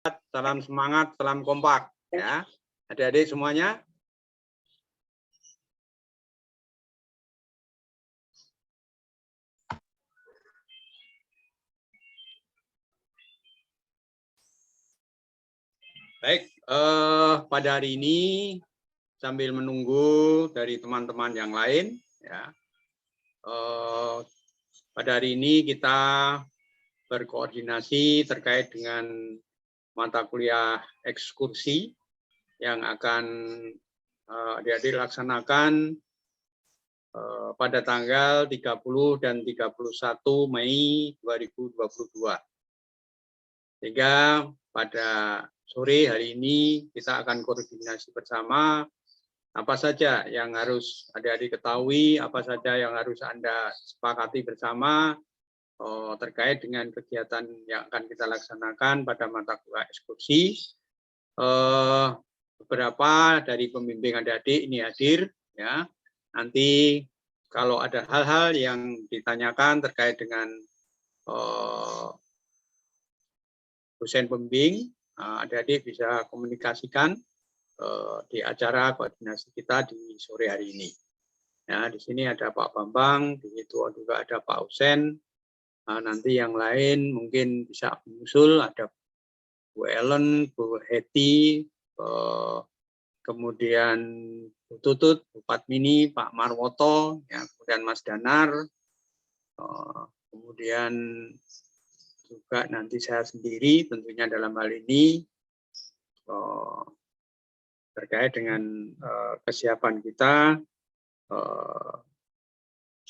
salam semangat, salam kompak ya. Adik-adik semuanya. Baik, pada hari ini sambil menunggu dari teman-teman yang lain ya. Pada hari ini kita berkoordinasi terkait dengan mata kuliah ekskursi yang akan adik-adik laksanakan pada tanggal 30 dan 31 Mei 2022. Sehingga pada sore hari ini kita akan koordinasi bersama apa saja yang harus adik-adik ketahui, apa saja yang harus Anda sepakati bersama terkait dengan kegiatan yang akan kita laksanakan pada mata kuliah ekskursi. Beberapa dari pembimbing adik-adik ini hadir ya. Nanti kalau ada hal-hal yang ditanyakan terkait dengan dosen pembimbing, adik-adik bisa komunikasikan di acara koordinasi kita di sore hari ini. Ya, di sini ada Pak Bambang, di situ juga ada Pak Husen. Nanti yang lain mungkin bisa menyusul, ada Bu Ellen, Bu Heti, kemudian Bu Tutut, Bu Patmini, Pak Marwoto, ya, kemudian Mas Danar, kemudian juga nanti saya sendiri tentunya dalam hal ini terkait dengan kesiapan kita.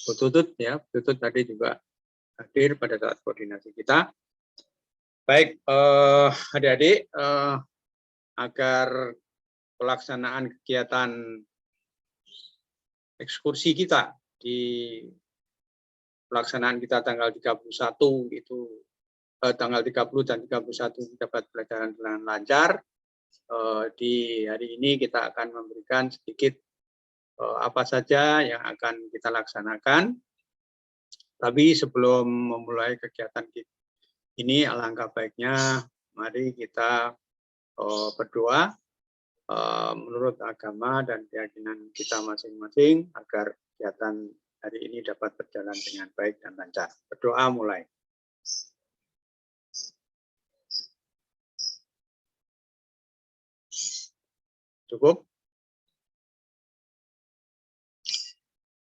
Bu Tutut ya, Bu Tutut tadi juga hadir pada saat koordinasi kita. Baik, adik-adik, agar pelaksanaan kegiatan ekskursi kita di pelaksanaan kita tanggal 31 itu tanggal 30 dan 31 dapat pelajaran dengan lancar. Di hari ini kita akan memberikan sedikit apa saja yang akan kita laksanakan. Tapi sebelum memulai kegiatan ini, alangkah baiknya mari kita berdoa menurut agama dan keyakinan kita masing-masing agar kegiatan hari ini dapat berjalan dengan baik dan lancar. Berdoa mulai. Cukup?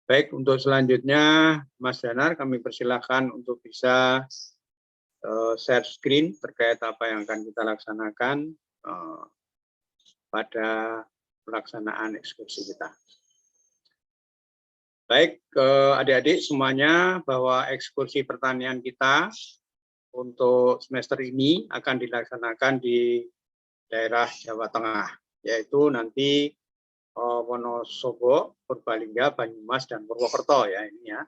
Baik, untuk selanjutnya Mas Danar kami persilahkan untuk bisa share screen terkait apa yang akan kita laksanakan pada pelaksanaan ekskursi kita. Baik, adik-adik semuanya, bahwa ekskursi pertanian kita untuk semester ini akan dilaksanakan di daerah Jawa Tengah, yaitu nanti Wonosobo, Purbalingga, Banyumas, dan Purwokerto ya ini ya,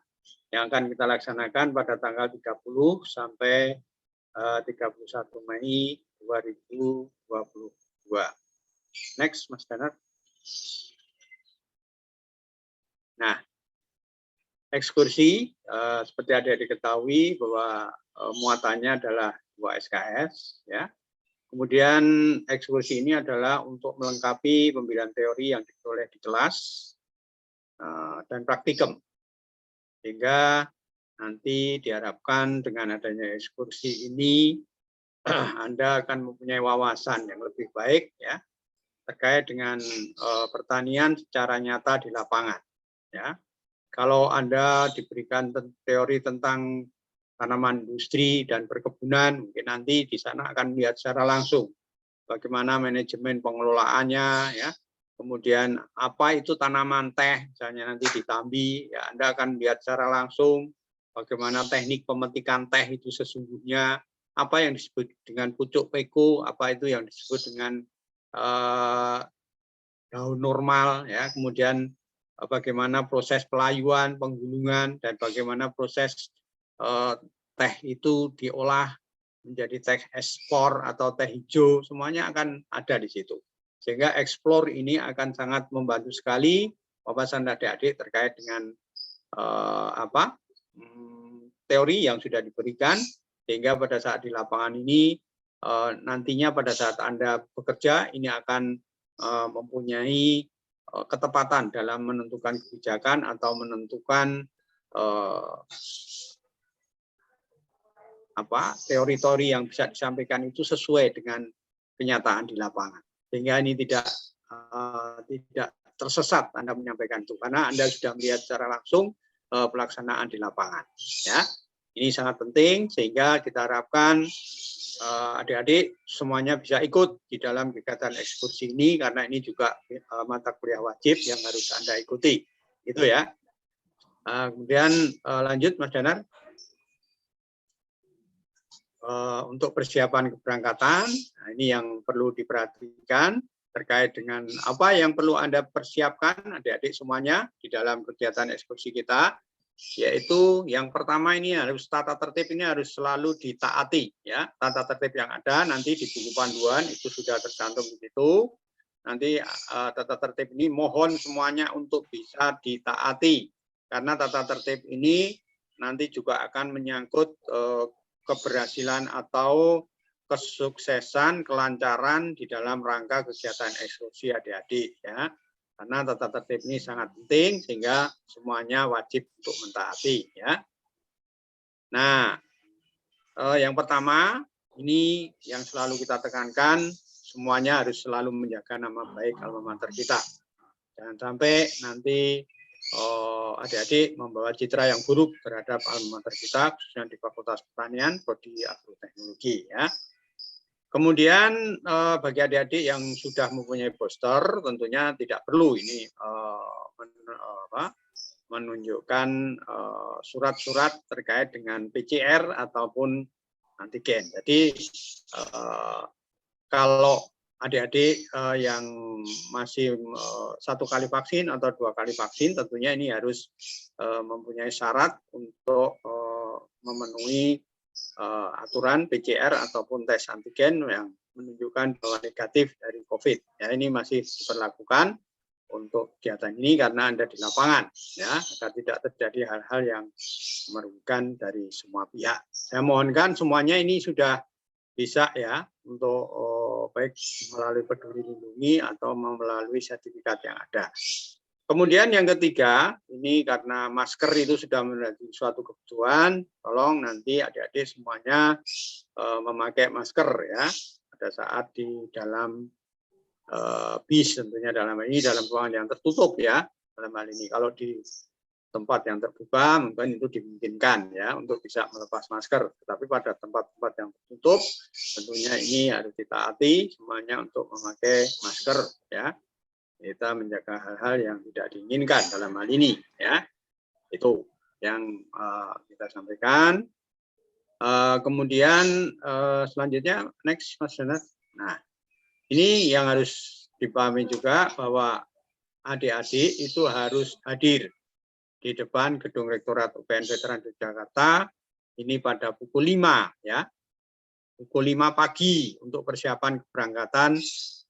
yang akan kita laksanakan pada tanggal 30 sampai 31 Mei 2022. Next, Mas Danar. Nah, ekskursi seperti adik-adik ketahui bahwa muatannya adalah 2 SKS ya. Kemudian ekskursi ini adalah untuk melengkapi pembelajaran teori yang diperoleh di kelas dan praktikum. Sehingga nanti diharapkan dengan adanya ekskursi ini Anda akan mempunyai wawasan yang lebih baik ya terkait dengan pertanian secara nyata di lapangan ya. Kalau Anda diberikan teori tentang tanaman industri dan perkebunan, mungkin nanti di sana akan melihat secara langsung bagaimana manajemen pengelolaannya ya. Kemudian apa itu tanaman teh, misalnya nanti di Tambi, ya Anda akan lihat secara langsung bagaimana teknik pemetikan teh itu sesungguhnya, apa yang disebut dengan pucuk peko, apa itu yang disebut dengan daun normal ya. Kemudian bagaimana proses pelayuan, penggulungan, dan bagaimana proses teh itu diolah menjadi teh ekspor atau teh hijau, semuanya akan ada di situ. Sehingga eksplor ini akan sangat membantu sekali wawasan adik-adik terkait dengan teori yang sudah diberikan, sehingga pada saat di lapangan ini nantinya pada saat Anda bekerja ini akan mempunyai ketepatan dalam menentukan kebijakan atau menentukan teori-teori yang bisa disampaikan itu sesuai dengan kenyataan di lapangan, sehingga ini tidak tersesat Anda menyampaikan itu karena Anda sudah melihat secara langsung pelaksanaan di lapangan. Ya, ini sangat penting sehingga kita harapkan adik-adik semuanya bisa ikut di dalam kegiatan ekskursi ini karena ini juga mata kuliah wajib yang harus Anda ikuti. Itu ya. Kemudian lanjut Mas Danar. Untuk persiapan keberangkatan, nah ini yang perlu diperhatikan terkait dengan apa yang perlu Anda persiapkan adik-adik semuanya di dalam kegiatan ekskursi kita, yaitu yang pertama ini harus tata tertib ini harus selalu ditaati ya. Tata tertib yang ada nanti di buku panduan itu sudah tercantum di situ. Nanti tata tertib ini mohon semuanya untuk bisa ditaati karena tata tertib ini nanti juga akan menyangkut keberhasilan atau kesuksesan, kelancaran di dalam rangka kegiatan ekskursi adik-adik ya. Karena tata tertib ini sangat penting sehingga semuanya wajib untuk mentaati ya. Nah, yang pertama ini yang selalu kita tekankan semuanya harus selalu menjaga nama baik alma mater kita. Jangan sampai nanti adik-adik membawa citra yang buruk terhadap alma mater kita, khususnya di Fakultas Pertanian, Prodi Agroteknologi ya. Kemudian bagi adik-adik yang sudah mempunyai poster, tentunya tidak perlu ini menunjukkan surat-surat terkait dengan PCR ataupun antigen. Jadi kalau adik-adik yang masih 1 kali vaksin atau 2 kali vaksin, tentunya ini harus mempunyai syarat untuk memenuhi aturan PCR ataupun tes antigen yang menunjukkan bahwa negatif dari COVID. Ya, ini masih diperlakukan untuk kegiatan ini karena Anda di lapangan, ya, agar tidak terjadi hal-hal yang merugikan dari semua pihak. Saya mohonkan semuanya ini sudah bisa ya untuk baik melalui Peduli Lindungi atau melalui sertifikat yang ada. Kemudian yang ketiga, ini karena masker itu sudah menjadi suatu kebutuhan, tolong nanti adik-adik semuanya memakai masker ya pada saat di dalam bis, tentunya dalam ini dalam ruangan yang tertutup ya. Dalam hal ini kalau di tempat yang terbuka mungkin itu dimungkinkan ya untuk bisa melepas masker, tetapi pada tempat-tempat yang tertutup tentunya ini harus ditaati semuanya untuk memakai masker ya. Kita menjaga hal-hal yang tidak diinginkan dalam hal ini ya. Itu yang kita sampaikan. Kemudian selanjutnya next Mas Jonas. Nah, ini yang harus dipahami juga bahwa adik-adik itu harus hadir di depan Gedung Rektorat UPN Veteran Yogyakarta ini pada pukul 5 ya. Pukul 5 pagi untuk persiapan keberangkatan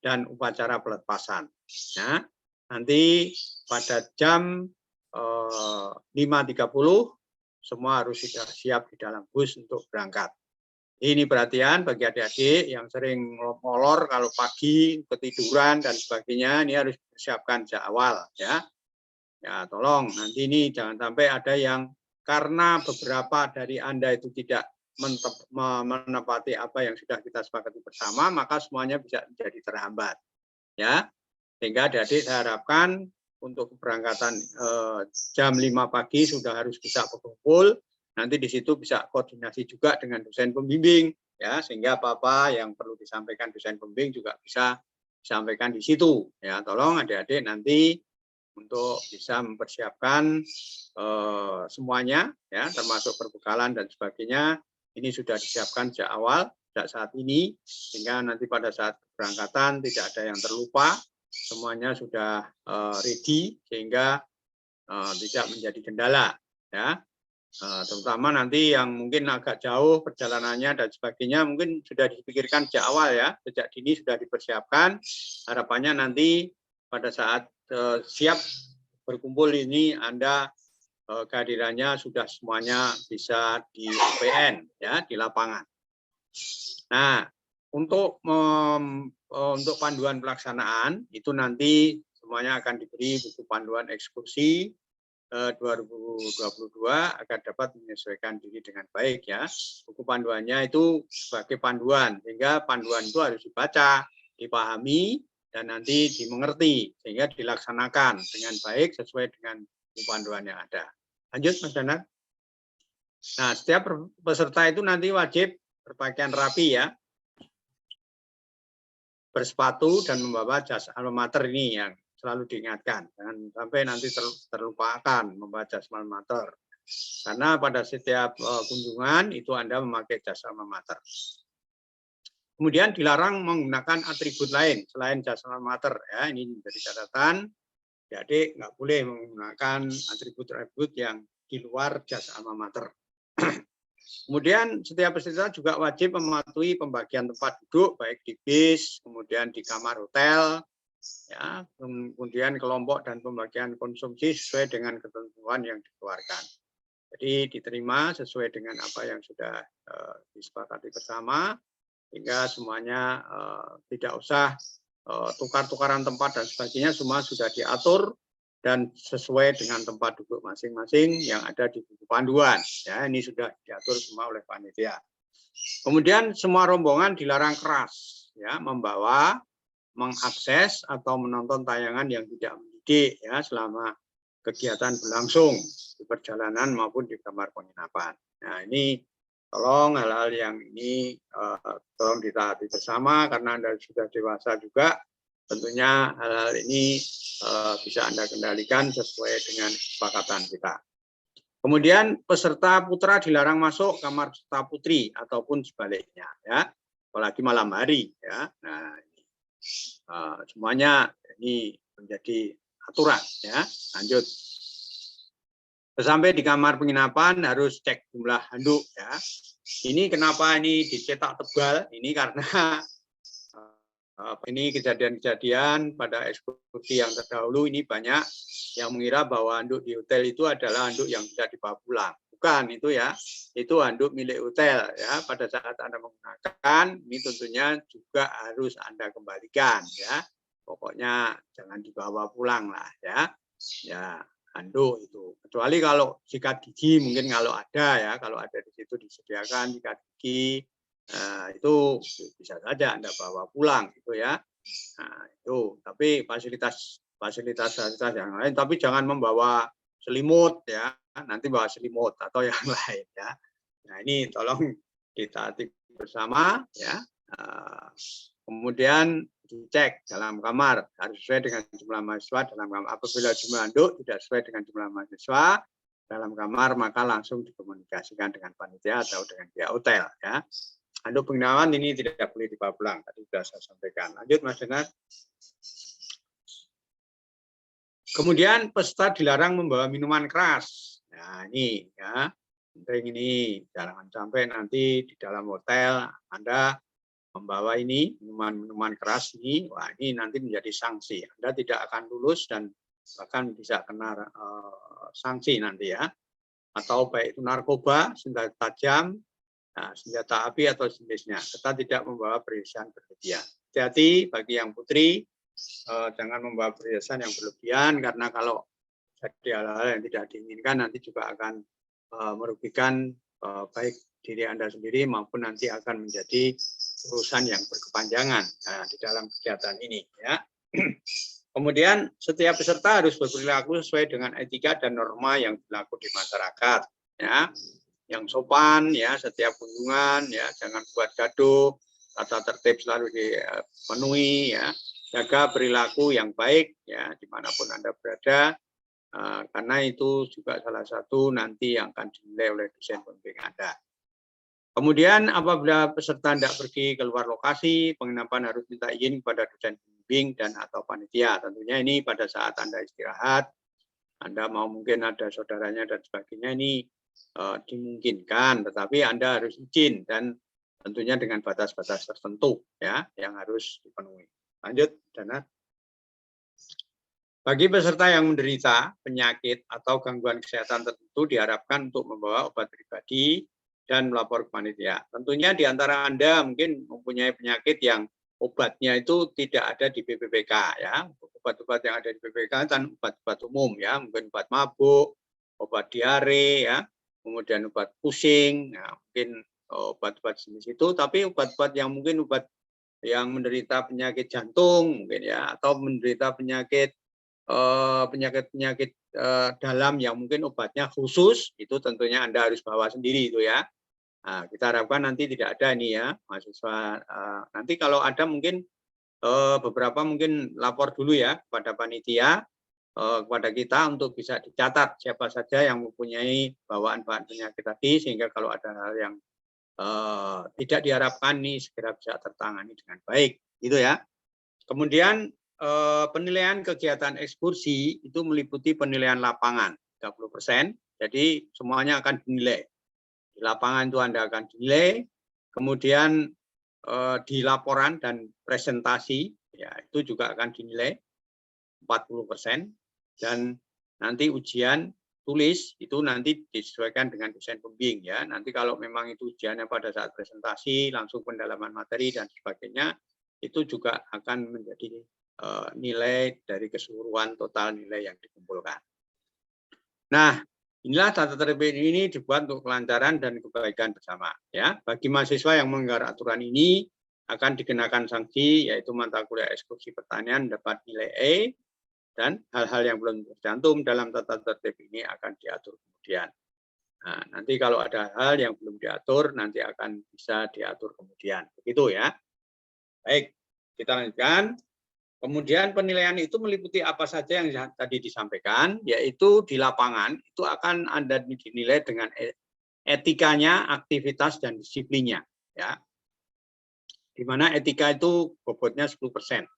dan upacara pelepasan. Ya. Nanti pada jam 5.30 semua harus sudah siap di dalam bus untuk berangkat. Ini perhatian bagi adik-adik yang sering molor kalau pagi, ketiduran dan sebagainya, ini harus dipersiapkan sejak awal ya. Ya, tolong nanti ini jangan sampai ada yang karena beberapa dari Anda itu tidak menepati apa yang sudah kita sepakati bersama, maka semuanya bisa menjadi terhambat. Ya. Sehingga adik-adik saya harapkan untuk keberangkatan jam 5 pagi sudah harus bisa berkumpul. Nanti di situ bisa koordinasi juga dengan dosen pembimbing ya, sehingga apa-apa yang perlu disampaikan dosen pembimbing juga bisa disampaikan di situ. Ya, tolong adik-adik nanti untuk bisa mempersiapkan semuanya ya, termasuk perbekalan dan sebagainya. Ini sudah disiapkan sejak awal, sejak saat ini, sehingga nanti pada saat keberangkatan tidak ada yang terlupa, semuanya sudah ready sehingga tidak menjadi kendala ya. Terutama nanti yang mungkin agak jauh perjalanannya dan sebagainya mungkin sudah dipikirkan sejak awal ya, sejak dini sudah dipersiapkan. Harapannya nanti pada saat siap berkumpul ini Anda kehadirannya sudah semuanya bisa di UPN ya, di lapangan. Nah, Untuk panduan pelaksanaan itu nanti semuanya akan diberi buku panduan eksekusi 2022 agar dapat menyesuaikan diri dengan baik ya. Buku panduannya itu sebagai panduan, sehingga panduan itu harus dibaca, dipahami, dan nanti dimengerti sehingga dilaksanakan dengan baik sesuai dengan buku panduan yang ada. Lanjut Mas Danar. Nah, setiap peserta itu nanti wajib berpakaian rapi ya, bersepatu dan membawa jas alma mater ini yang selalu diingatkan, jangan sampai nanti terlupakan membawa jas alma mater. Karena pada setiap kunjungan itu Anda memakai jas alma mater. Kemudian dilarang menggunakan atribut lain selain jas alma mater ya, ini menjadi catatan. Jadi nggak boleh menggunakan atribut-atribut yang di luar jas alma mater. Kemudian setiap peserta juga wajib mematuhi pembagian tempat duduk baik di bis, kemudian di kamar hotel, ya, kemudian kelompok dan pembagian konsumsi sesuai dengan ketentuan yang dikeluarkan. Jadi diterima sesuai dengan apa yang sudah disepakati bersama, sehingga semuanya tidak usah tukar-tukaran tempat dan sebagainya, semua sudah diatur dan sesuai dengan tempat duduk masing-masing yang ada di buku panduan. Ya, ini sudah diatur semua oleh panitia. Kemudian semua rombongan dilarang keras, ya, membawa, mengakses atau menonton tayangan yang tidak mendidik ya selama kegiatan berlangsung di perjalanan maupun di kamar penginapan. Nah, ini tolong hal-hal yang ini tolong ditaati bersama karena Anda sudah dewasa juga. Tentunya hal-hal ini bisa Anda kendalikan sesuai dengan kesepakatan kita. Kemudian peserta putra dilarang masuk kamar peserta putri ataupun sebaliknya, ya, apalagi malam hari, ya. Nah, ini, semuanya ini menjadi aturan, ya. Lanjut. Sampai di kamar penginapan harus cek jumlah handuk, ya. Ini kenapa ini dicetak tebal? Ini karena ini kejadian-kejadian pada eksekusi yang terdahulu ini banyak yang mengira bahwa handuk di hotel itu adalah handuk yang bisa dibawa pulang. Bukan itu ya, itu handuk milik hotel ya. Pada saat Anda menggunakan, ini tentunya juga harus Anda kembalikan ya. Pokoknya jangan dibawa pulang lah ya. Ya, handuk itu. Kecuali kalau sikat gigi mungkin kalau ada ya, kalau ada di situ disediakan sikat gigi. Nah, itu bisa saja Anda bawa pulang gitu ya. Nah, itu tapi fasilitas yang lain, tapi jangan membawa selimut ya, nanti bawa selimut atau yang lain ya. Nah, ini tolong ditaati bersama ya. Kemudian dicek dalam kamar harus sesuai dengan jumlah mahasiswa dalam kamar. Apabila jumlah handuk tidak sesuai dengan jumlah mahasiswa dalam kamar, maka langsung dikomunikasikan dengan panitia atau dengan pihak hotel ya. Handuk penginapan ini tidak boleh dibawa pulang, tadi sudah saya sampaikan. Lanjut Mas Denar. Kemudian peserta dilarang membawa minuman keras. Nah ini ya, penting ini, jangan sampai nanti di dalam hotel Anda membawa ini minuman keras ini, wah ini nanti menjadi sanksi. Anda tidak akan lulus dan bahkan bisa kena sanksi nanti ya. Atau baik itu narkoba, senjata tajam, nah, senjata api atau jenisnya. Kita tidak membawa perhiasan berlebihan. Hati-hati bagi yang putri, jangan membawa perhiasan yang berlebihan karena kalau jadi hal-hal yang tidak diinginkan nanti juga akan merugikan baik diri Anda sendiri maupun nanti akan menjadi urusan yang berkepanjangan di dalam kegiatan ini. Ya. Kemudian setiap peserta harus berperilaku sesuai dengan etika dan norma yang berlaku di masyarakat. Ya. Yang sopan ya setiap kunjungan ya, jangan buat gaduh, tata tertib selalu dipenuhi ya, jaga perilaku yang baik ya dimanapun Anda berada, karena itu juga salah satu nanti yang akan dinilai oleh dosen pembimbing Anda. Kemudian apabila peserta tidak pergi keluar lokasi, penginapan harus minta izin kepada dosen pembimbing dan atau panitia. Tentunya ini pada saat Anda istirahat, Anda mau mungkin ada saudaranya dan sebagainya, ini dimungkinkan, tetapi Anda harus izin dan tentunya dengan batas-batas tertentu ya yang harus dipenuhi. Lanjut, Dana. Bagi peserta yang menderita penyakit atau gangguan kesehatan tertentu diharapkan untuk membawa obat pribadi dan melapor ke panitia. Tentunya di antara Anda mungkin mempunyai penyakit yang obatnya itu tidak ada di BPPK ya. Obat-obat yang ada di BPPK kan obat-obat umum ya, mungkin obat mabuk, obat diare ya, kemudian obat pusing, ya, mungkin obat-obat jenis itu, tapi obat-obat yang mungkin obat yang menderita penyakit jantung mungkin ya, atau menderita penyakit dalam yang mungkin obatnya khusus, itu tentunya Anda harus bawa sendiri itu ya. Nah, kita harapkan nanti tidak ada ini ya, mahasiswa. Nanti kalau ada mungkin beberapa mungkin lapor dulu ya kepada panitia, kepada kita untuk bisa dicatat siapa saja yang mempunyai bawaan bahan penyakit tadi, sehingga kalau ada hal yang tidak diharapkan nih segera bisa tertangani dengan baik, gitu ya. Kemudian penilaian kegiatan ekskursi itu meliputi penilaian lapangan 30%, jadi semuanya akan dinilai. Di lapangan itu Anda akan dinilai, kemudian di laporan dan presentasi ya itu juga akan dinilai 40%, dan nanti ujian tulis itu nanti disesuaikan dengan dosen pembimbing ya. Nanti kalau memang itu ujiannya pada saat presentasi langsung pendalaman materi dan sebagainya, itu juga akan menjadi nilai dari keseluruhan total nilai yang dikumpulkan. Nah, inilah tata tertib ini dibuat untuk kelancaran dan kebaikan bersama. Ya, bagi mahasiswa yang melanggar aturan ini akan dikenakan sanksi, yaitu mata kuliah ekskursi pertanian dapat nilai E, dan hal-hal yang belum tercantum dalam tata tertib ini akan diatur kemudian. Nah, nanti kalau ada hal yang belum diatur, nanti akan bisa diatur kemudian. Begitu ya. Baik, kita lanjutkan. Kemudian penilaian itu meliputi apa saja yang tadi disampaikan, yaitu di lapangan itu akan Anda dinilai dengan etikanya, aktivitas, dan disiplinnya. Ya. Di mana etika itu bobotnya 10%.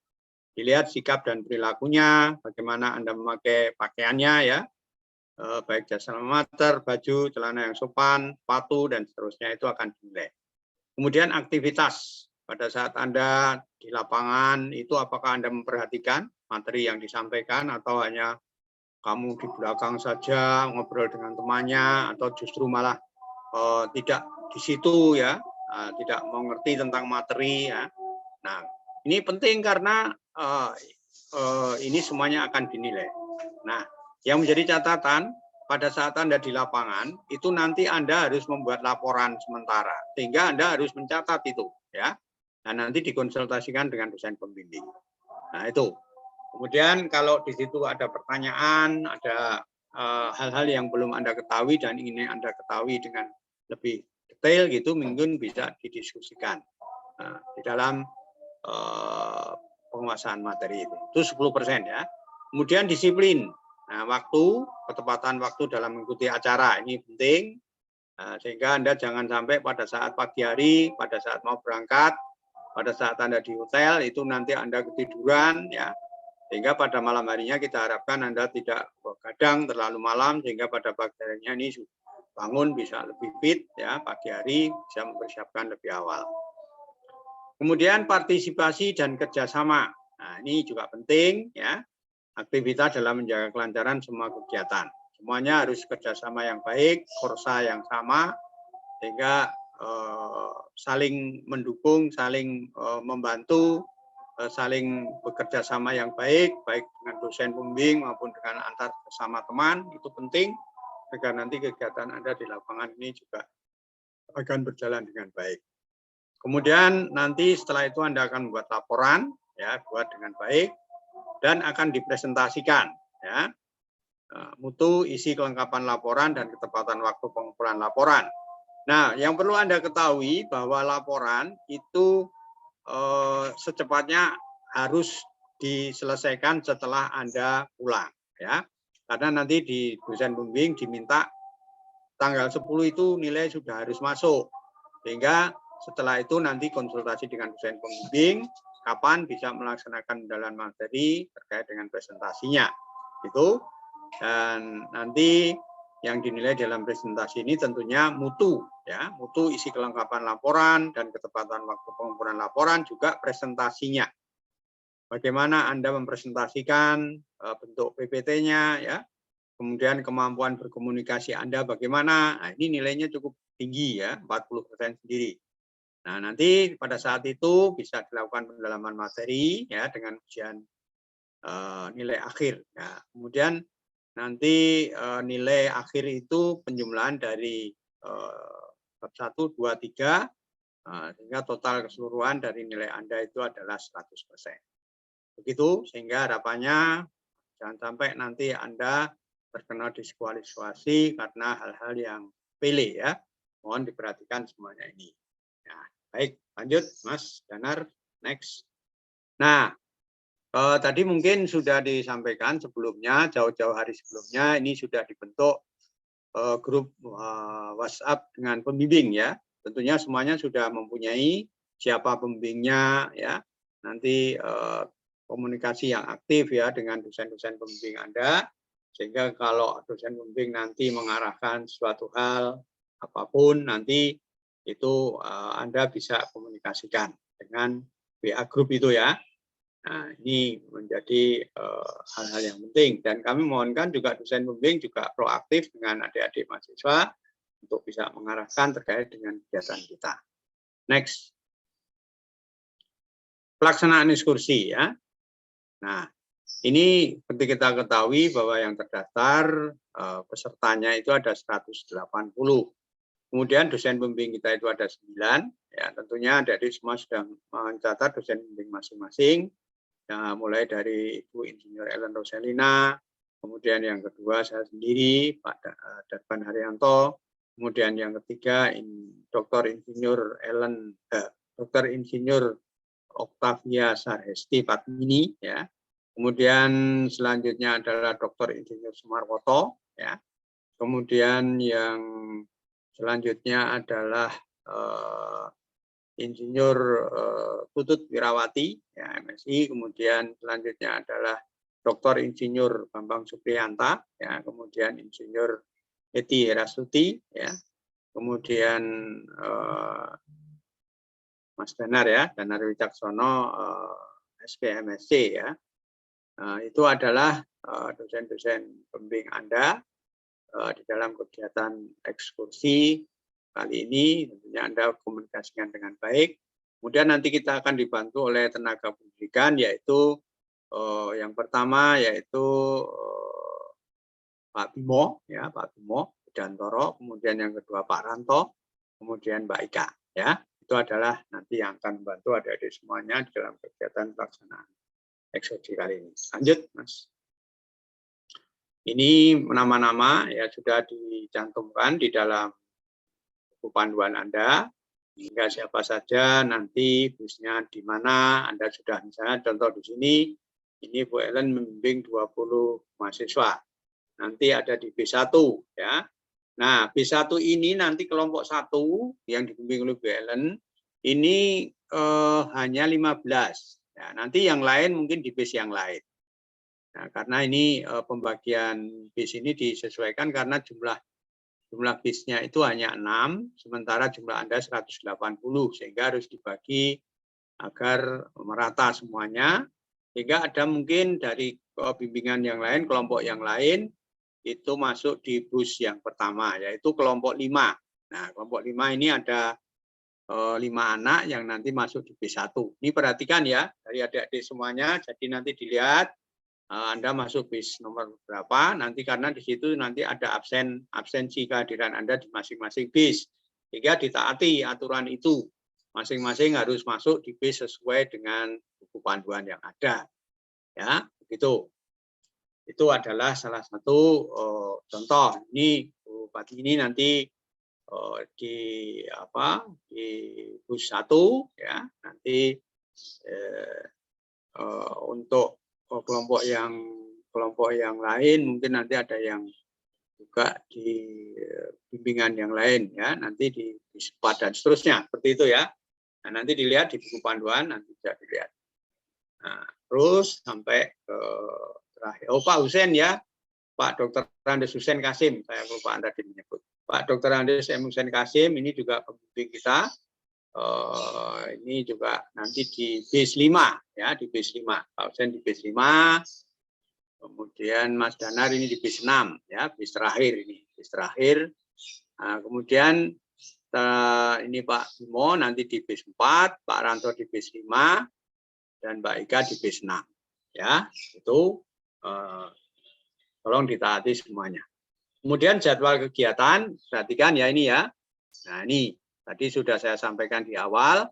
Dilihat sikap dan perilakunya, bagaimana Anda memakai pakaiannya, ya, baik jas alma mater, baju, celana yang sopan, sepatu, dan seterusnya itu akan dinilai. Kemudian aktivitas. Pada saat Anda di lapangan itu apakah Anda memperhatikan materi yang disampaikan atau hanya kamu di belakang saja ngobrol dengan temannya, atau justru malah tidak di situ ya, tidak mengerti tentang materi ya. Nah, ini penting karena ini semuanya akan dinilai. Nah, yang menjadi catatan pada saat Anda di lapangan itu nanti Anda harus membuat laporan sementara sehingga Anda harus mencatat itu ya. Nah, nanti dikonsultasikan dengan dosen pembimbing. Nah, itu. Kemudian kalau di situ ada pertanyaan, ada hal-hal yang belum Anda ketahui dan ingin Anda ketahui dengan lebih detail gitu, mungkin bisa didiskusikan di dalam penguasaan materi itu 10% ya. Kemudian disiplin. Nah, waktu, ketepatan waktu dalam mengikuti acara ini penting. Sehingga Anda jangan sampai pada saat pagi hari, pada saat mau berangkat, pada saat Anda di hotel itu nanti Anda ketiduran ya. Sehingga pada malam harinya kita harapkan Anda tidak begadang terlalu malam, sehingga pada pagi harinya ini bangun bisa lebih fit ya, pagi hari bisa mempersiapkan lebih awal. Kemudian partisipasi dan kerjasama. Nah, ini juga penting ya. Aktivitas dalam menjaga kelancaran semua kegiatan. Semuanya harus kerjasama yang baik, korsa yang sama, sehingga saling mendukung, saling membantu, saling bekerja sama yang baik, baik dengan dosen pembimbing maupun dengan antar sesama teman, itu penting agar nanti kegiatan Anda di lapangan ini juga akan berjalan dengan baik. Kemudian nanti setelah itu Anda akan membuat laporan, ya, buat dengan baik dan akan dipresentasikan, ya, mutu, isi, kelengkapan laporan dan ketepatan waktu pengumpulan laporan. Nah, yang perlu Anda ketahui bahwa laporan itu secepatnya harus diselesaikan setelah Anda pulang, ya, karena nanti di dosen pembimbing diminta tanggal 10 itu nilai sudah harus masuk, sehingga setelah itu nanti konsultasi dengan dosen pembimbing kapan bisa melaksanakan pendalaman materi terkait dengan presentasinya itu. Dan nanti yang dinilai dalam presentasi ini tentunya mutu ya, mutu, isi kelengkapan laporan dan ketepatan waktu pengumpulan laporan, juga presentasinya. Bagaimana Anda mempresentasikan bentuk PPT-nya ya. Kemudian kemampuan berkomunikasi Anda bagaimana. Nah, ini nilainya cukup tinggi ya, 40% sendiri. Nah, nanti pada saat itu bisa dilakukan pendalaman materi ya dengan ujian nilai akhir. Nah, kemudian nanti nilai akhir itu penjumlahan dari bab 1, 2, 3 sehingga total keseluruhan dari nilai Anda itu adalah 100%. Begitu, sehingga harapannya jangan sampai nanti Anda terkena diskualifikasi karena hal-hal yang sepele ya. Mohon diperhatikan semuanya ini. Nah, baik, lanjut Mas Danar, next. Nah, tadi mungkin sudah disampaikan sebelumnya, jauh-jauh hari sebelumnya, ini sudah dibentuk grup WhatsApp dengan pembimbing ya. Tentunya semuanya sudah mempunyai siapa pembimbingnya ya. Nanti komunikasi yang aktif ya dengan dosen-dosen pembimbing Anda. Sehingga kalau dosen pembimbing nanti mengarahkan suatu hal apapun nanti itu Anda bisa komunikasikan dengan WA group itu ya. Nah, ini menjadi hal-hal yang penting dan kami mohonkan juga dosen pembimbing juga proaktif dengan adik-adik mahasiswa untuk bisa mengarahkan terkait dengan kegiatan kita. Next. Pelaksanaan ekskursi ya. Nah, ini seperti kita ketahui bahwa yang terdaftar pesertanya itu ada 180. Kemudian dosen pembimbing kita itu ada 9. Ya, tentunya adik-adik semua sudah mencatat dosen pembimbing masing-masing. Ya, mulai dari Ibu Insinyur Ellen Roselina, kemudian yang kedua saya sendiri, Pak Darban Haryanto, kemudian yang ketiga Dr. Insinyur Dr. Insinyur Octavia Sarhesti Patmini, ya. Kemudian selanjutnya adalah Dr. Insinyur Sumarwoto, ya. Kemudian yang selanjutnya adalah Insinyur Tutut Wirawati, ya, MSI. Kemudian selanjutnya adalah Dr. Insinyur Bambang Supriyanta, ya. Kemudian Insinyur Eti Herasuti, ya. Kemudian Mas Danar ya, Danar Wicaksono, SPMSC ya. Itu adalah dosen-dosen pembimbing Anda di dalam kegiatan ekskursi kali ini. Tentunya Anda komunikasikan dengan baik. Kemudian nanti kita akan dibantu oleh tenaga pendidikan, yaitu yang pertama yaitu Pak Bimo, ya Pak Bimo Dantoro. Kemudian yang kedua Pak Ranto, kemudian Mbak Ika, ya. Itu adalah nanti yang akan membantu adik-adik semuanya di dalam kegiatan pelaksanaan ekskursi kali ini. Lanjut, Mas. Ini nama-nama ya sudah dicantumkan di dalam buku panduan Anda. Hingga siapa saja nanti busnya di mana Anda sudah, misalnya contoh di sini, ini Bu Ellen membimbing 20 mahasiswa. Nanti ada di B1 ya. Nah, B1 ini nanti kelompok 1 yang dibimbing oleh Bu Ellen ini hanya 15. Ya, nanti yang lain mungkin di bis yang lain. Nah, karena ini pembagian bis ini disesuaikan karena jumlah bisnya itu hanya 6, sementara jumlah Anda 180, sehingga harus dibagi agar merata semuanya. Sehingga ada mungkin dari bimbingan yang lain, kelompok yang lain, itu masuk di bus yang pertama, yaitu kelompok 5. Nah, kelompok 5 ini ada 5 anak yang nanti masuk di B1. Ini perhatikan ya, dari adik-adik semuanya, jadi nanti dilihat Anda masuk bis nomor berapa, nanti karena di situ nanti ada absensi kehadiran Anda di masing-masing bis. Sehingga ditaati aturan itu. Masing-masing harus masuk di bis sesuai dengan buku panduan yang ada. Ya, begitu. Itu adalah salah satu contoh. Ini Bupati ini nanti di bus 1 ya, nanti untuk kelompok yang lain mungkin nanti ada yang juga di bimbingan yang lain ya, nanti di SPA dan seterusnya seperti itu ya. Nah, nanti dilihat di buku panduan, nanti bisa dilihat. Nah, terus sampai ke terakhir. Oh, Pak Husen ya, Pak Dr. Andes Husen Kasim, saya lupa tadi menyebut. Pak Dr. Andes Husen Kasim ini juga pembimbing kita. Ini juga nanti di bis 5 ya, di bis 5. Pak Husen di bis 5. Kemudian Mas Danar ini di bis 6 ya, bis terakhir ini, bis terakhir. Nah, kemudian ini Pak Bimo nanti di bis 4, Pak Ranto di bis 5, dan Mbak Ika di bis 6. Ya, itu tolong ditaati semuanya. Kemudian jadwal kegiatan, perhatikan ya ini ya. Nah ini, tadi sudah saya sampaikan di awal,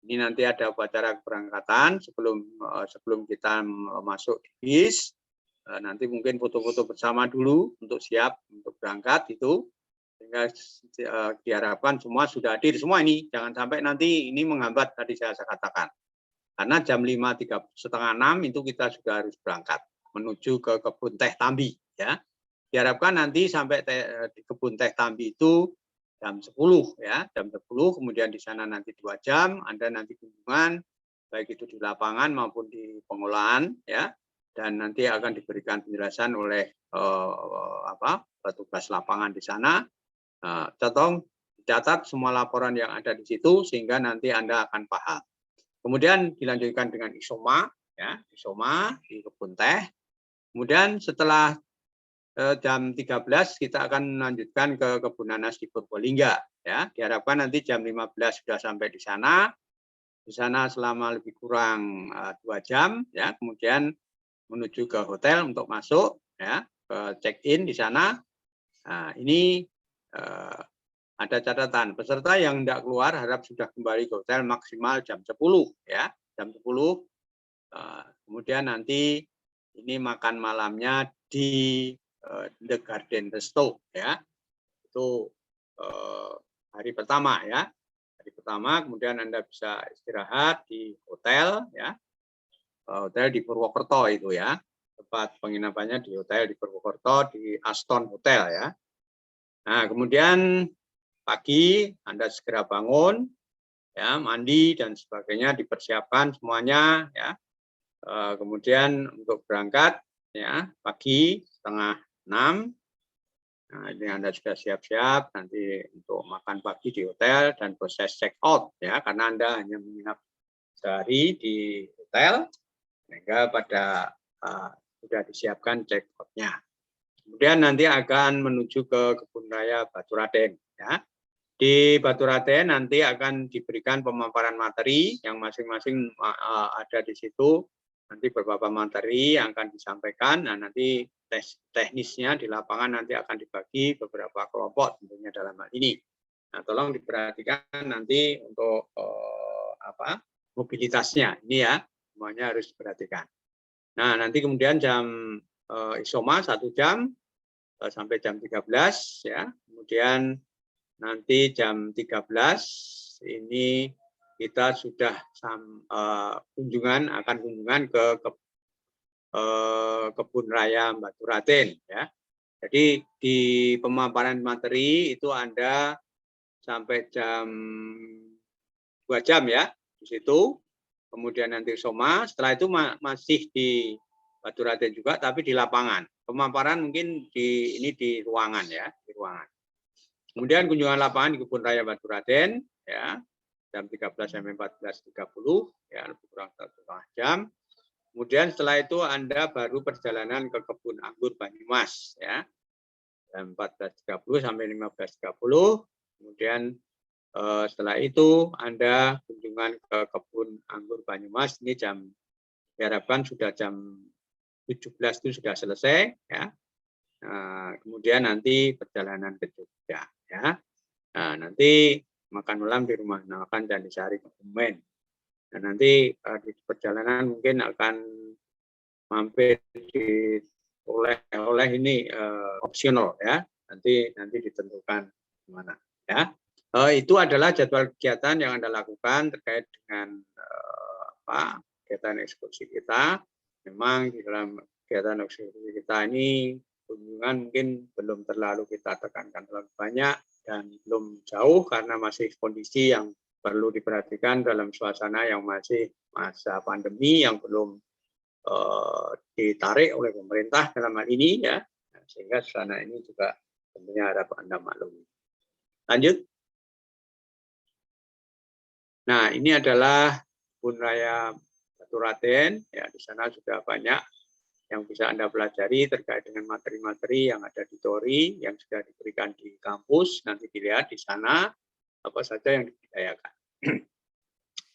ini nanti ada upacara keberangkatan sebelum kita masuk di bis. Nanti mungkin foto-foto bersama dulu untuk siap untuk berangkat itu. Sehingga diharapkan semua sudah hadir semua ini, jangan sampai nanti ini menghambat tadi saya katakan. Karena jam 5.30 setengah 6 itu kita sudah harus berangkat menuju ke kebun teh Tambi ya. Diharapkan nanti sampai di kebun teh Tambi itu jam 10 ya, jam 10 kemudian di sana nanti 2 jam Anda nanti kunjungan baik itu di lapangan maupun di pengolahan ya. Dan nanti akan diberikan penjelasan oleh petugas lapangan di sana. Catat semua laporan yang ada di situ sehingga nanti Anda akan paham. Kemudian dilanjutkan dengan isoma, ya, isoma di kebun teh. Kemudian setelah jam 13 kita akan melanjutkan ke kebun nanas di Purbalingga. Ya, diharapkan nanti jam 15 sudah sampai di sana. Di sana selama lebih kurang 2 jam, ya. Kemudian menuju ke hotel untuk masuk, ya, ke check-in di sana. Nah, ini ada catatan peserta yang tidak keluar harap sudah kembali ke hotel maksimal jam 10 ya, jam 10. Kemudian nanti ini makan malamnya di The Garden Resto ya. Itu hari pertama ya. Hari pertama kemudian Anda bisa istirahat di hotel ya. Hotel di Purwokerto itu ya. Tempat penginapannya di hotel di Purwokerto di Aston Hotel ya. Nah, kemudian pagi Anda segera bangun, ya, mandi dan sebagainya dipersiapkan semuanya, ya. Kemudian untuk berangkat, ya, pagi setengah 6. Nah, ini Anda sudah siap-siap nanti untuk makan pagi di hotel dan proses check out, ya, karena Anda hanya menginap sehari di hotel, sehingga pada sudah disiapkan check out-nya. Kemudian nanti akan menuju ke Kebun Raya Baturaden. Ya. Di Baturaden nanti akan diberikan pemaparan materi yang masing-masing ada di situ. Nanti beberapa materi yang akan disampaikan. Nah, nanti teknisnya di lapangan nanti akan dibagi beberapa kelompok tentunya dalam hal ini. Nah, tolong diperhatikan nanti untuk mobilitasnya. Ini ya, semuanya harus diperhatikan. Nah, nanti kemudian jam isoma 1 jam. Sampai jam 13 ya. Kemudian nanti jam 13 ini kita sudah akan kunjungan ke Kebun Raya Baturaden ya. Jadi di pemaparan materi itu Anda sampai jam 2 jam ya di situ. Kemudian nanti soma, setelah itu masih di Baturaden juga tapi di lapangan. Pemaparan mungkin di ruangan ya, di ruangan. Kemudian kunjungan lapangan di Kebun Raya Baturaden ya, jam 13 sampai 14.30 ya, lebih kurang 1,5 jam. Kemudian setelah itu Anda baru perjalanan ke Kebun Anggur Banyumas ya. Jam 14.30 sampai 15.30. Kemudian setelah itu Anda kunjungan ke Kebun Anggur Banyumas, ini diharapkan sudah jam 17 itu sudah selesai ya. Nah, kemudian nanti perjalanan ke Jogja ya. Nah, nanti makan malam di rumah makan Candisari Kebumen. Dan nanti di perjalanan mungkin akan mampir di oleh ini opsional ya. Nanti ditentukan gimana ya. Itu adalah jadwal kegiatan yang Anda lakukan terkait dengan kegiatan ekskursi kita. Memang di dalam kegiatan ekskursi kita ini kunjungan mungkin belum terlalu kita tekankan terlalu banyak dan belum jauh karena masih kondisi yang perlu diperhatikan dalam suasana yang masih masa pandemi yang belum ditarik oleh pemerintah dalam hal ini ya, sehingga suasana ini juga tentunya harap Anda maklumi. Lanjut. Nah, ini adalah Kebun Raya Baturaden ya, di sana sudah banyak yang bisa Anda pelajari terkait dengan materi-materi yang ada di teori yang sudah diberikan di kampus, nanti dilihat di sana. apa saja yang dibudidayakan.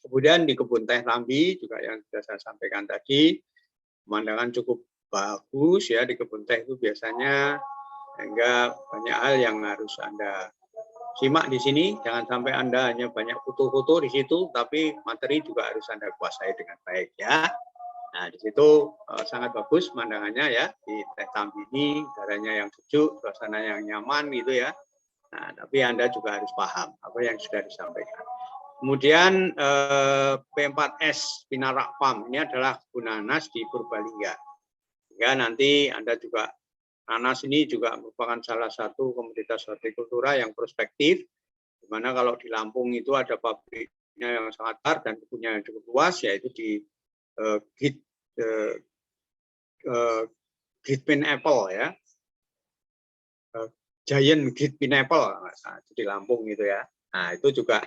Kemudian di kebun teh Lambi juga yang sudah saya sampaikan tadi, pemandangan cukup bagus ya di kebun teh itu biasanya, sehingga banyak hal yang harus Anda simak di sini. Jangan sampai Anda hanya banyak foto-foto di situ, tapi materi juga harus Anda kuasai dengan baik ya. Nah, di situ sangat bagus pemandangannya ya di teh Lambi ini, udaranya yang sejuk, suasana yang nyaman gitu ya. Nah, tapi Anda juga harus paham apa yang sudah disampaikan. Kemudian P4S Pinarak Farm ini adalah kebun nanas di Purbalingga. Sehingga nanti Anda juga, nanas ini juga merupakan salah satu komoditas hortikultura yang prospektif, di mana kalau di Lampung itu ada pabriknya yang sangat besar dan kebunnya yang cukup luas, yaitu di Great Pineapple ya, Giant Great Pineapple di Lampung gitu ya. Nah, itu juga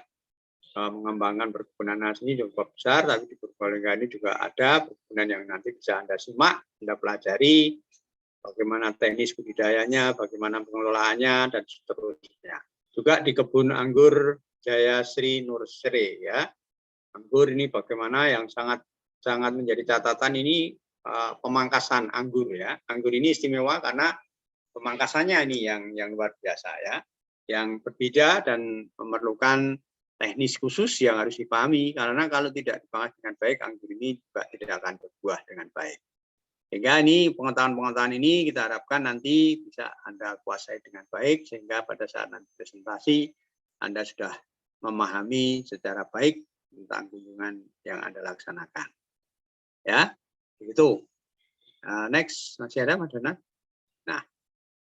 mengembangkan perkebunan nanas ini cukup besar, tapi di Purbalingga ini juga ada perkebunan yang nanti bisa Anda simak, Anda pelajari bagaimana teknis budidayanya, bagaimana pengelolaannya, dan seterusnya. Juga di kebun anggur Jaya Sri Nursery ya. Anggur ini bagaimana yang sangat menjadi catatan ini pemangkasan anggur ya. Anggur ini istimewa karena pemangkasannya ini yang luar biasa ya. Yang berbeda dan memerlukan teknis khusus yang harus dipahami, karena kalau tidak dipangkas dengan baik, anggur ini juga tidak akan berbuah dengan baik. Sehingga ini pengetahuan-pengetahuan ini kita harapkan nanti bisa Anda kuasai dengan baik, sehingga pada saat nanti presentasi Anda sudah memahami secara baik tentang kunjungan yang Anda laksanakan. Ya, begitu. Next, masih ada Mas Dona? Nah,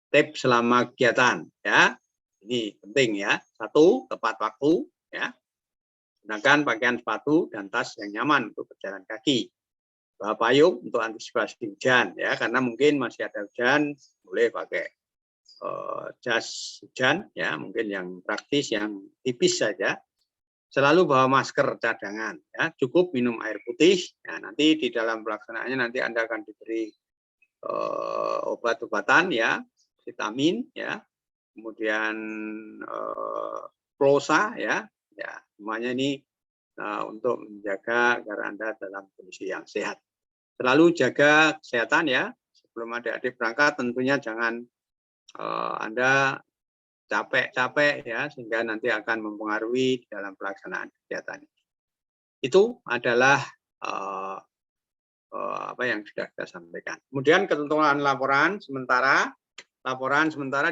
tips selama kegiatan ya. Ini penting ya. 1, tepat waktu. Ya, gunakan pakaian sepatu dan tas yang nyaman untuk berjalan kaki. Bawa payung untuk antisipasi hujan ya, karena mungkin masih ada hujan, boleh pakai jas hujan ya, mungkin yang praktis, yang tipis saja. Selalu bawa masker cadangan ya, cukup minum air putih. Ya, nanti di dalam pelaksanaannya nanti Anda akan diberi obat-obatan ya, vitamin ya, kemudian plosa ya. Ya, semuanya ini untuk menjaga agar Anda dalam kondisi yang sehat. Selalu jaga kesehatan ya. Sebelum adik-adik berangkat tentunya jangan Anda capek-capek ya, sehingga nanti akan mempengaruhi dalam pelaksanaan kegiatan. Itu adalah apa yang sudah kita sampaikan. Kemudian ketentuan laporan sementara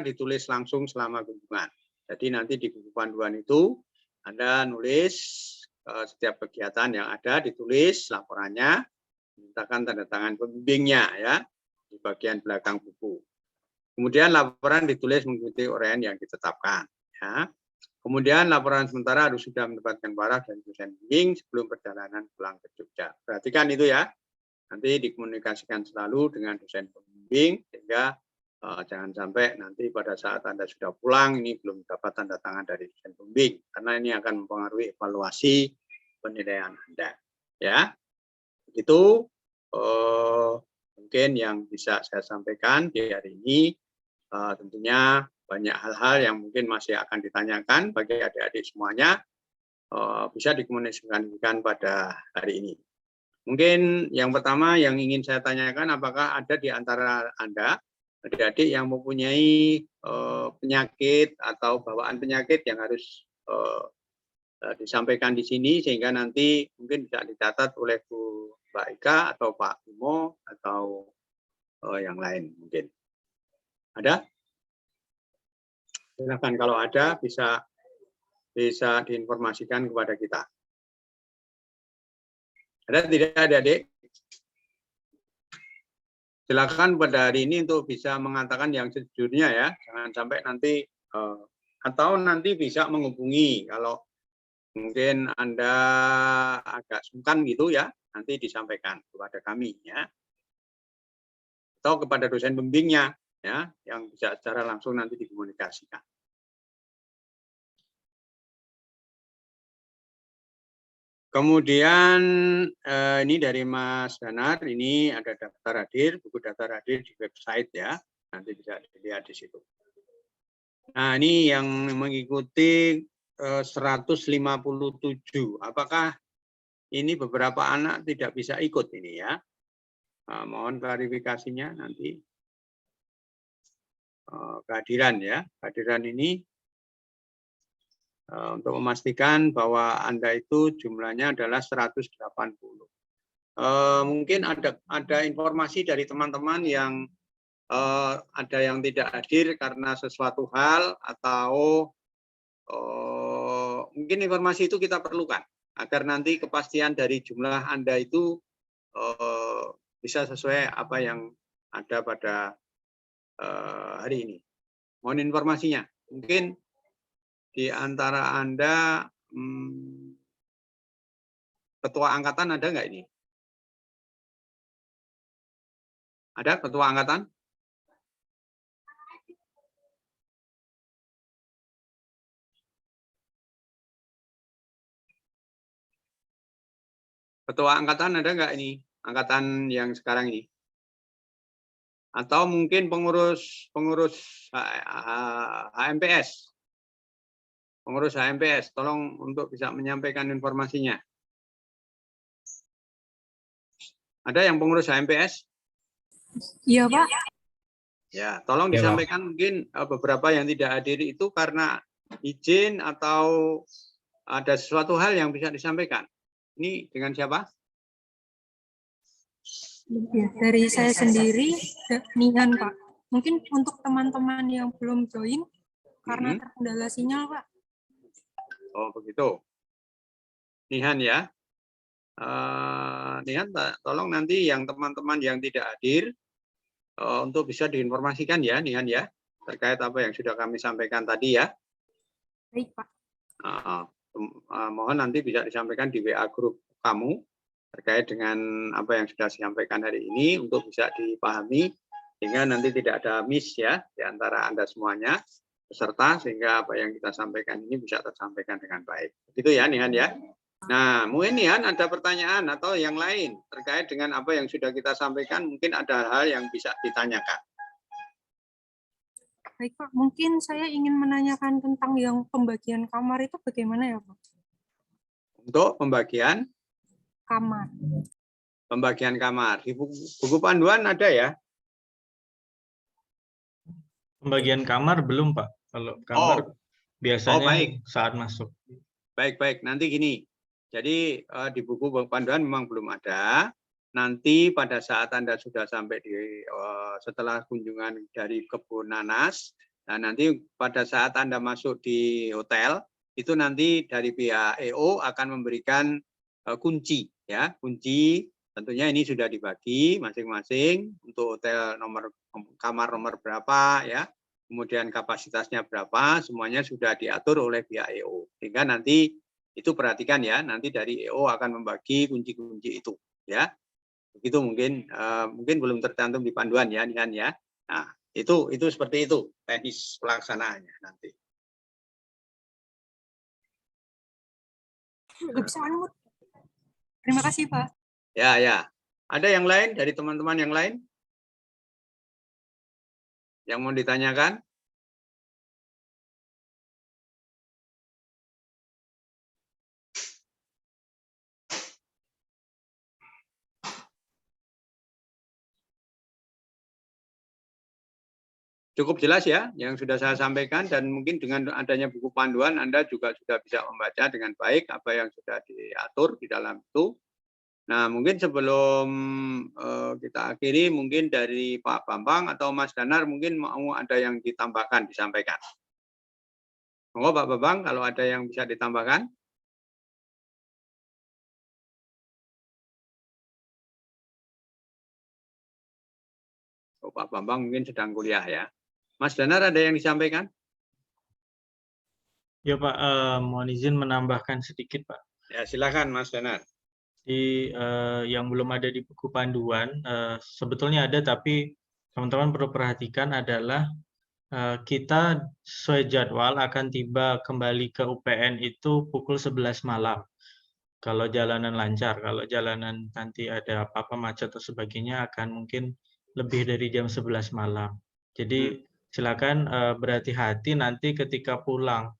ditulis langsung selama kunjungan. Jadi nanti di buku panduan itu Anda nulis setiap kegiatan yang ada, ditulis laporannya, mintakan tanda tangan pembimbingnya ya di bagian belakang buku. Kemudian laporan ditulis mengikuti uraian yang ditetapkan. Ya. Kemudian laporan sementara harus sudah mendapatkan paraf dan dosen pembimbing sebelum perjalanan pulang ke Jogja. Perhatikan itu ya. Nanti dikomunikasikan selalu dengan dosen pembimbing sehingga jangan sampai nanti pada saat Anda sudah pulang ini belum dapat tanda tangan dari dosen pembimbing, karena ini akan mempengaruhi evaluasi penilaian Anda. Ya, itu mungkin yang bisa saya sampaikan di hari ini. Tentunya banyak hal-hal yang mungkin masih akan ditanyakan bagi adik-adik semuanya, bisa dikomunikasikan pada hari ini. Mungkin yang pertama yang ingin saya tanyakan, apakah ada di antara Anda adik-adik yang mempunyai penyakit atau bawaan penyakit yang harus disampaikan di sini, sehingga nanti mungkin bisa dicatat oleh Bu Mbak Ika atau Pak Bimo atau yang lain mungkin. Ada? Silakan kalau ada bisa diinformasikan kepada kita. Ada tidak adik-adik? Silakan pada hari ini untuk bisa mengatakan yang sejujurnya ya, jangan sampai nanti atau nanti bisa menghubungi kalau mungkin Anda agak sungkan gitu ya, nanti disampaikan kepada kami ya, atau kepada dosen pembimbingnya ya, yang bisa secara langsung nanti dikomunikasikan. Kemudian ini dari Mas Danar, ini ada daftar hadir, buku daftar hadir di website ya, nanti bisa dilihat di situ. Nah ini yang mengikuti 157. Apakah ini beberapa anak tidak bisa ikut ini ya? Mohon klarifikasinya nanti. Kehadiran ya, kehadiran ini untuk memastikan bahwa Anda itu jumlahnya adalah 180. Mungkin ada informasi dari teman-teman yang ada yang tidak hadir karena sesuatu hal atau mungkin informasi itu kita perlukan agar nanti kepastian dari jumlah Anda itu bisa sesuai apa yang ada pada hari ini. Mohon informasinya. Mungkin di antara Anda ketua angkatan ada nggak ini? Ada ketua angkatan? Ketua angkatan ada nggak ini? Angkatan yang sekarang ini? Atau mungkin pengurus HMPS? Pengurus HMPS, tolong untuk bisa menyampaikan informasinya. Ada yang pengurus HMPS? Iya, Pak. Ya, tolong disampaikan. Mungkin beberapa yang tidak hadir itu karena izin atau ada sesuatu hal yang bisa disampaikan. Ini dengan siapa? Ya, dari saya sendiri, Nihan, Pak. Mungkin untuk teman-teman yang belum join, karena terkendala sinyal, Pak. Oh, begitu. Nihan ya. Nihan, tolong nanti yang teman-teman yang tidak hadir, untuk bisa diinformasikan ya, Nihan ya, terkait apa yang sudah kami sampaikan tadi ya. Baik, Pak. Mohon nanti bisa disampaikan di WA grup kamu terkait dengan apa yang sudah disampaikan hari ini untuk bisa dipahami sehingga nanti tidak ada miss ya di antara Anda semuanya peserta sehingga apa yang kita sampaikan ini bisa tersampaikan dengan baik. Begitu ya Nihan ya. Nah, mungkin Nihan ada pertanyaan atau yang lain terkait dengan apa yang sudah kita sampaikan, mungkin ada hal yang bisa ditanyakan. Baik, Pak. Mungkin saya ingin menanyakan tentang yang pembagian kamar itu bagaimana ya, Pak? Untuk pembagian kamar. Pembagian kamar. Di buku panduan ada ya? Pembagian kamar belum, Pak. Kalau kamar biasanya baik. Saat masuk. Baik. Nanti gini. Jadi di buku panduan memang belum ada. Nanti pada saat Anda sudah sampai di setelah kunjungan dari kebun nanas, nah nanti pada saat Anda masuk di hotel, itu nanti dari pihak EO akan memberikan kunci ya, kunci tentunya ini sudah dibagi masing-masing untuk hotel kamar nomor berapa ya, kemudian kapasitasnya berapa, semuanya sudah diatur oleh pihak EO. Sehingga nanti itu perhatikan ya, nanti dari EO akan membagi kunci-kunci itu ya. Begitu mungkin belum tercantum di panduan ya Nihan ya. Nah, itu seperti itu teknis pelaksanaannya nanti. Terima kasih, Pak. Ya. Ada yang lain dari teman-teman yang lain? Yang mau ditanyakan? Cukup jelas ya yang sudah saya sampaikan dan mungkin dengan adanya buku panduan Anda juga sudah bisa membaca dengan baik apa yang sudah diatur di dalam itu. Nah mungkin sebelum kita akhiri mungkin dari Pak Bambang atau Mas Danar mungkin mau ada yang ditambahkan disampaikan. Monggo Pak Bambang kalau ada yang bisa ditambahkan. Pak Bambang mungkin sedang kuliah ya. Mas Danar ada yang disampaikan? Ya Pak, mohon izin menambahkan sedikit Pak. Ya silakan Mas Danar. Yang belum ada di buku panduan, sebetulnya ada tapi teman-teman perlu perhatikan adalah kita sesuai jadwal akan tiba kembali ke UPN itu pukul 11 malam. Kalau jalanan lancar, kalau jalanan nanti ada apa-apa macet atau sebagainya akan mungkin lebih dari jam 11 malam. Jadi silakan berhati-hati nanti ketika pulang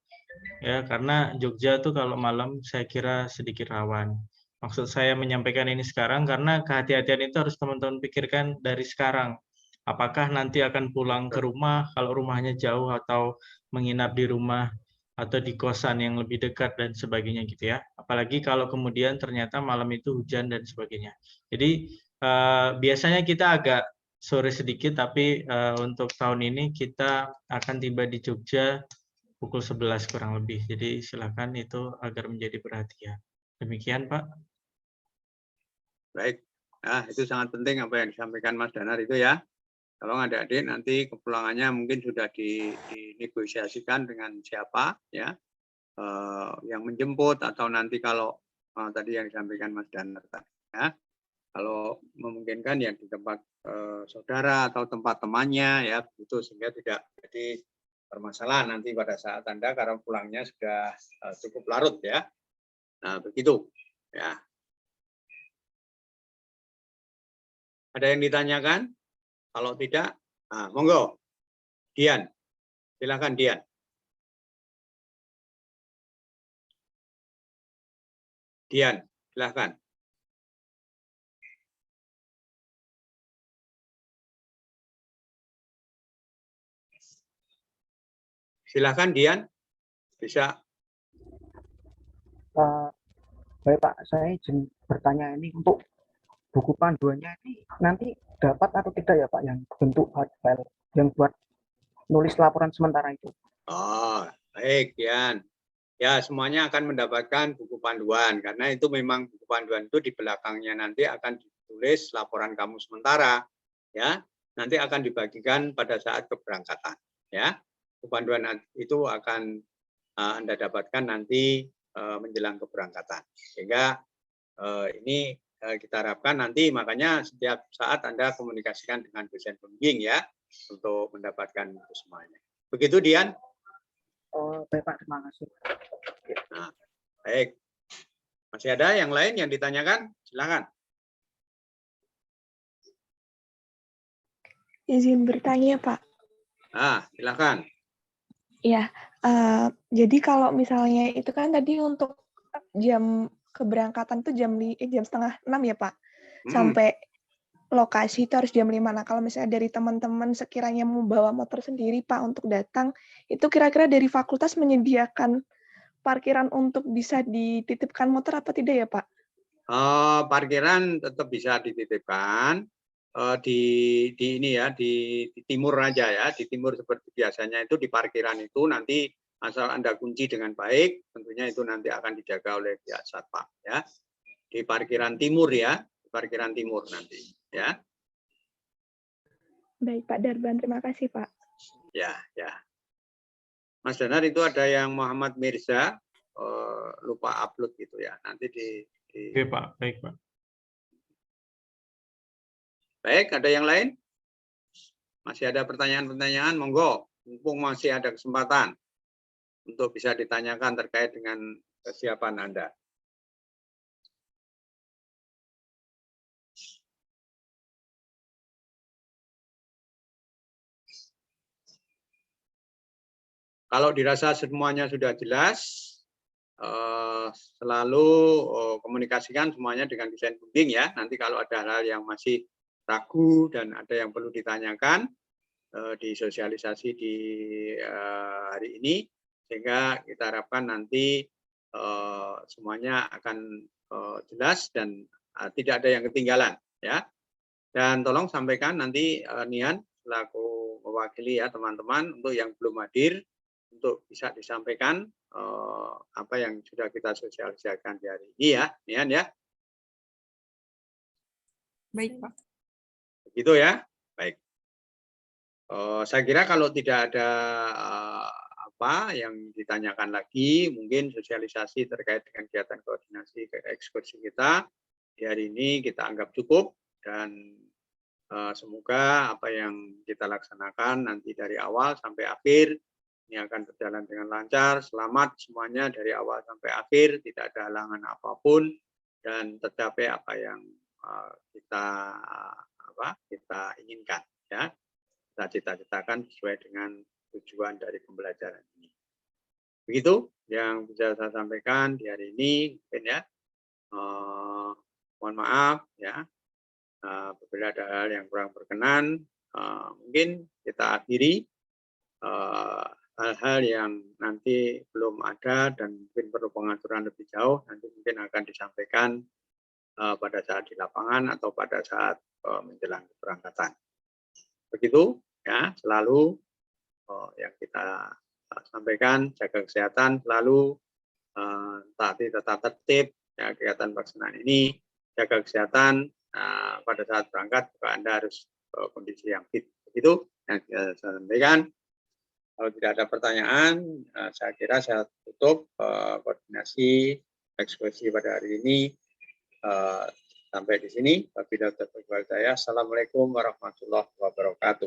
ya, karena Jogja tuh kalau malam saya kira sedikit rawan. Maksud saya menyampaikan ini sekarang karena kehati-hatian itu harus teman-teman pikirkan dari sekarang. Apakah nanti akan pulang ke rumah kalau rumahnya jauh, atau menginap di rumah atau di kosan yang lebih dekat dan sebagainya gitu ya. Apalagi kalau kemudian ternyata malam itu hujan dan sebagainya. Jadi biasanya kita agak sore sedikit, tapi untuk tahun ini kita akan tiba di Jogja pukul 11 kurang lebih. Jadi silakan itu agar menjadi perhatian. Demikian, Pak. Baik. Nah, itu sangat penting apa yang disampaikan Mas Danar itu ya. Tolong adik-adik nanti kepulangannya mungkin sudah dinegosiasikan dengan siapa ya, yang menjemput, atau nanti kalau tadi yang disampaikan Mas Danar tadi ya, kalau memungkinkan ya di tempat saudara atau tempat temannya ya, begitu, sehingga tidak jadi permasalahan nanti pada saat Anda karena pulangnya sudah cukup larut ya. Nah, begitu ya. Ada yang ditanyakan? Kalau tidak, monggo. Dian, silakan Dian. Dian, silakan. Silakan Dian, bisa. Baik Pak, saya izin bertanya ini, untuk buku panduannya ini nanti dapat atau tidak ya Pak, yang bentuk hard file yang buat nulis laporan sementara itu? Oh, baik Dian. Ya, semuanya akan mendapatkan buku panduan, karena itu memang buku panduan itu di belakangnya nanti akan ditulis laporan kamu sementara, ya. Nanti akan dibagikan pada saat keberangkatan, ya. Buku panduan itu akan Anda dapatkan nanti menjelang keberangkatan. Sehingga ini kita harapkan nanti, makanya setiap saat Anda komunikasikan dengan dosen pembimbing ya, untuk mendapatkan itu semuanya. Begitu Dian? Oh, baik Pak, terima kasih. Nah, baik. Masih ada yang lain yang ditanyakan? Silakan. Izin bertanya, Pak. Silakan. Ya, jadi kalau misalnya itu kan tadi untuk jam keberangkatan itu jam setengah 6 ya, Pak? Sampai lokasi itu harus jam 5. Nah, kalau misalnya dari teman-teman sekiranya mau bawa motor sendiri, Pak, untuk datang, itu kira-kira dari fakultas menyediakan parkiran untuk bisa dititipkan motor apa tidak ya, Pak? Parkiran tetap bisa dititipkan di ini ya, di timur aja ya, di timur seperti biasanya itu di parkiran itu nanti asal Anda kunci dengan baik, tentunya itu nanti akan dijaga oleh pihak satpam ya. Di parkiran timur ya, di parkiran timur nanti ya. Baik Pak Darban, terima kasih Pak. Ya, ya. Mas Danar, itu ada yang Muhammad Mirza lupa upload gitu ya. Nanti Oke Pak, baik Pak. Baik, ada yang lain? Masih ada pertanyaan-pertanyaan? Monggo, mumpung masih ada kesempatan untuk bisa ditanyakan terkait dengan kesiapan Anda. Kalau dirasa semuanya sudah jelas, selalu komunikasikan semuanya dengan dosen pembimbing ya. Nanti kalau ada hal yang masih ragu dan ada yang perlu ditanyakan, disosialisasi di hari ini, sehingga kita harapkan nanti semuanya akan jelas dan tidak ada yang ketinggalan ya. Dan tolong sampaikan nanti Nian selaku mewakili ya teman-teman untuk yang belum hadir, untuk bisa disampaikan apa yang sudah kita sosialisasikan di hari ini ya, Nian ya. Baik Pak. Begitu ya, baik. Saya kira kalau tidak ada apa yang ditanyakan lagi, mungkin sosialisasi terkait dengan kegiatan koordinasi ekskursi kita di hari ini kita anggap cukup, dan semoga apa yang kita laksanakan nanti dari awal sampai akhir ini akan berjalan dengan lancar, selamat semuanya dari awal sampai akhir, tidak ada halangan apapun, dan tercapai apa yang kita inginkan ya. Kita cita-citakan sesuai dengan tujuan dari pembelajaran ini. Begitu yang bisa saya sampaikan di hari ini, mungkin ya. Mohon maaf ya, apabila ada hal yang kurang berkenan, mungkin kita akhiri. Hal-hal yang nanti belum ada dan mungkin perlu pengaturan lebih jauh, nanti mungkin akan disampaikan pada saat di lapangan atau pada saat menjelang keberangkatan. Begitu ya, selalu yang kita sampaikan, jaga kesehatan, selalu taati tata tertib ya, kegiatan pelaksanaan ini, jaga kesehatan pada saat berangkat juga Anda harus kondisi yang fit. Begitu yang saya sampaikan. Kalau tidak ada pertanyaan, saya kira saya tutup koordinasi eksekusi pada hari ini sampai di sini. Wabillahi taufiq wal hidayah. Assalamualaikum warahmatullahi wabarakatuh.